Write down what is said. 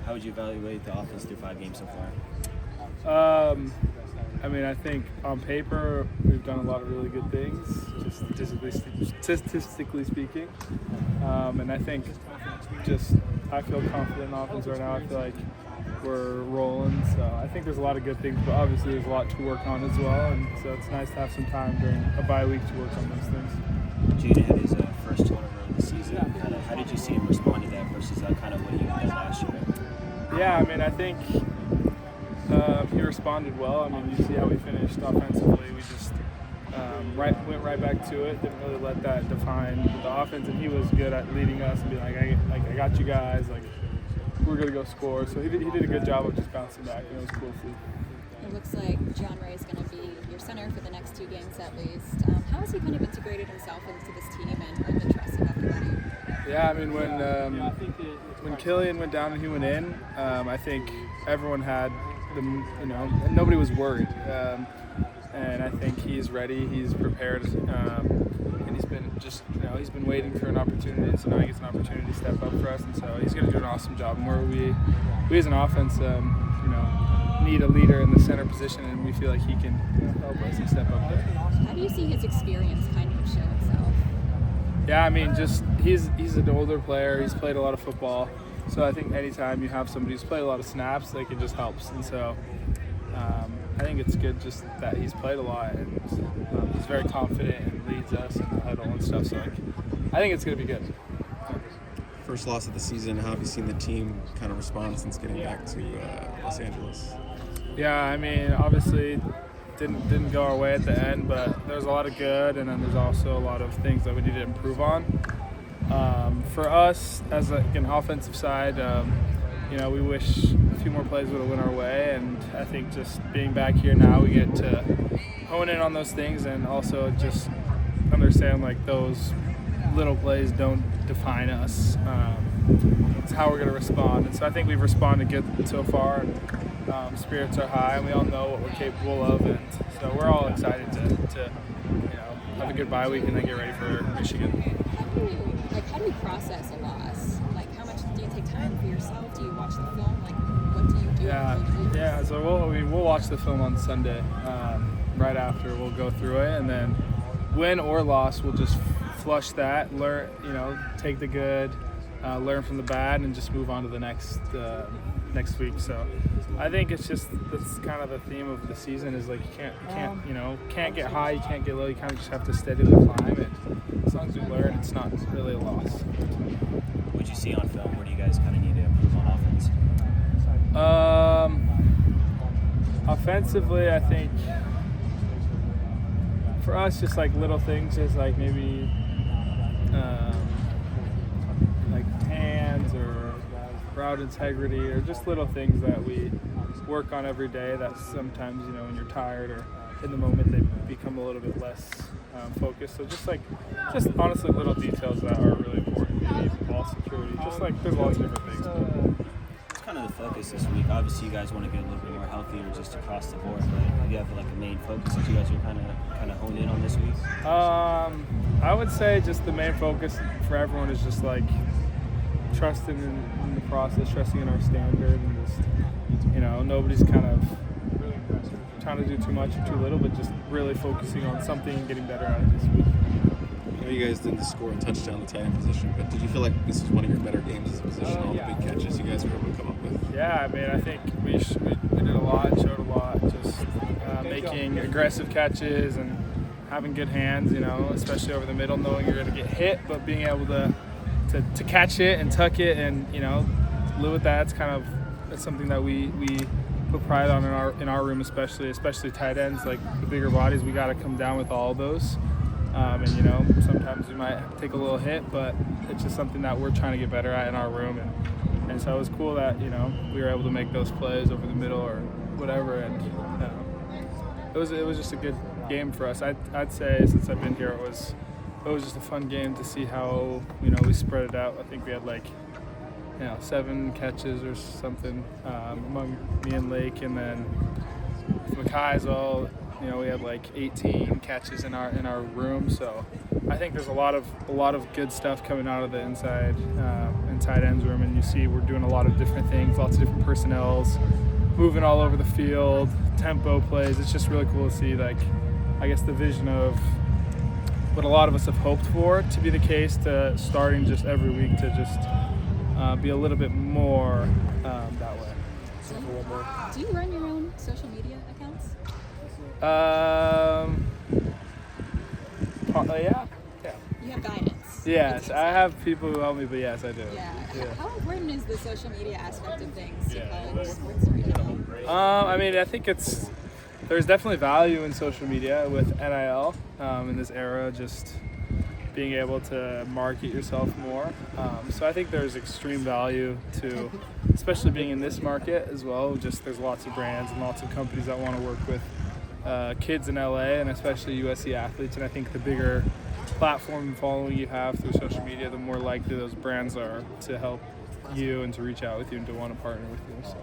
How would you evaluate the offense through 5 games so far? I mean, I think on paper we've done a lot of really good things, just statistically speaking. And I think I feel confident in offense right now. I feel like we're rolling. So I think there's a lot of good things, but obviously there's a lot to work on as well. And so it's nice to have some time during a bye week to work on those things. Jayden had his first turnover of the season. How did you see him respond to that versus kind of what he did last year? Yeah, I mean, I think he responded well. I mean, you see how we finished offensively. We just went right back to it. Didn't really let that define the offense, and he was good at leading us and being like, I got you guys. Like, we're gonna go score. So he did a good job of just bouncing back, and it was cool to see. It looks like John Ray is going to be your center for the next 2 games at least. How has he kind of integrated himself into this team and earned the trust of everybody? Yeah, I mean, when Killian went down and he went in, I think everyone had nobody was worried. And I think he's ready, he's prepared, and he's been waiting for an opportunity, so now he gets an opportunity to step up for us, and so he's going to do an awesome job. And where we as an offense, need a leader in the center position, and we feel like he can help us and step up there. How do you see his experience kind of show itself? Yeah, I mean, he's an older player. He's played a lot of football, so I think anytime you have somebody who's played a lot of snaps, like, it just helps. And so I think it's good just that he's played a lot, and he's very confident and leads us in the huddle and stuff. So I think it's going to be good. First loss of the season. How have you seen the team kind of respond since getting back to Los Angeles? Yeah, I mean, obviously didn't go our way at the end, but there's a lot of good, and then there's also a lot of things that we need to improve on. For us, as an offensive side, we wish a few more plays would have went our way, and I think just being back here now, we get to hone in on those things and also just understand, like, those little plays don't define us. It's how we're going to respond, and so I think we've responded good so far, and spirits are high, and we all know what we're capable of, and so we're all excited to have a good bye week and then get ready for Michigan. How do you process a loss? Like, how much do you take time for yourself? Do you watch the film? Like, what do you do? Yeah. So we'll watch the film on Sunday. Right after, we'll go through it, and then win or loss, we'll just flush that, learn, take the good, learn from the bad, and just move on to the next week. So I think that's kind of the theme of the season, is like you can't get high, you can't get low, you kind of just have to steadily climb, and as long as we learn, it's not really a loss. What you see on film, where do you guys kind of need to improve on offense? Offensively, I think for us, just like little things, is like maybe like hands or route integrity, or just little things that we work on every day that sometimes, when you're tired or in the moment, they become a little bit less focused. So just honestly little details that are really important. Ball security, just like there's lots of different things. It's kind of the focus this week. Obviously, you guys want to get a little bit more healthier just across the board, but you have like a main focus that you guys are kind of honed in on this week? I would say just the main focus for everyone is just like trusting in the process, trusting in our standard, and just, nobody's kind of trying to do too much or too little, but just really focusing on something and getting better at it this week. I know you guys didn't score a touchdown in the tight end position, but did you feel like this was one of your better games as a position, all the big catches you guys were able to come up with? Yeah, I mean, I think we did a lot, showed a lot, just making aggressive catches and having good hands, especially over the middle, knowing you're going to get hit, but being able to catch it and tuck it and, live with that. It's something that we put pride on in our room, especially tight ends, like the bigger bodies. We got to come down with all of those. And sometimes we might take a little hit, but it's just something that we're trying to get better at in our room. And so it was cool that, we were able to make those plays over the middle or whatever. And it was just a good game for us. I'd say since I've been here, it was just a fun game to see how, we spread it out. I think we had 7 catches or something among me and Lake, and then with Mackay as well, You know, we had like 18 catches in our room, so I think there's a lot of good stuff coming out of the inside ends room, and you see we're doing a lot of different things, lots of different personnels, moving all over the field, tempo plays. It's just really cool to see, like, I guess the vision of what a lot of us have hoped for to be the case, to starting just every week to just be a little bit more that way. Do you run your own social media accounts? Yeah. You have guidance. Yes, I have people who help me, but yes, I do. Yeah. Yeah. How important is the social media aspect of things to college sports right now? I mean, I think there's definitely value in social media with NIL in this era, just being able to market yourself more. So I think there's extreme value to, especially being in this market as well. Just there's lots of brands and lots of companies that want to work with kids in LA, and especially USC athletes. And I think the bigger platform and following you have through social media, the more likely those brands are to help you and to reach out with you and to want to partner with you. So.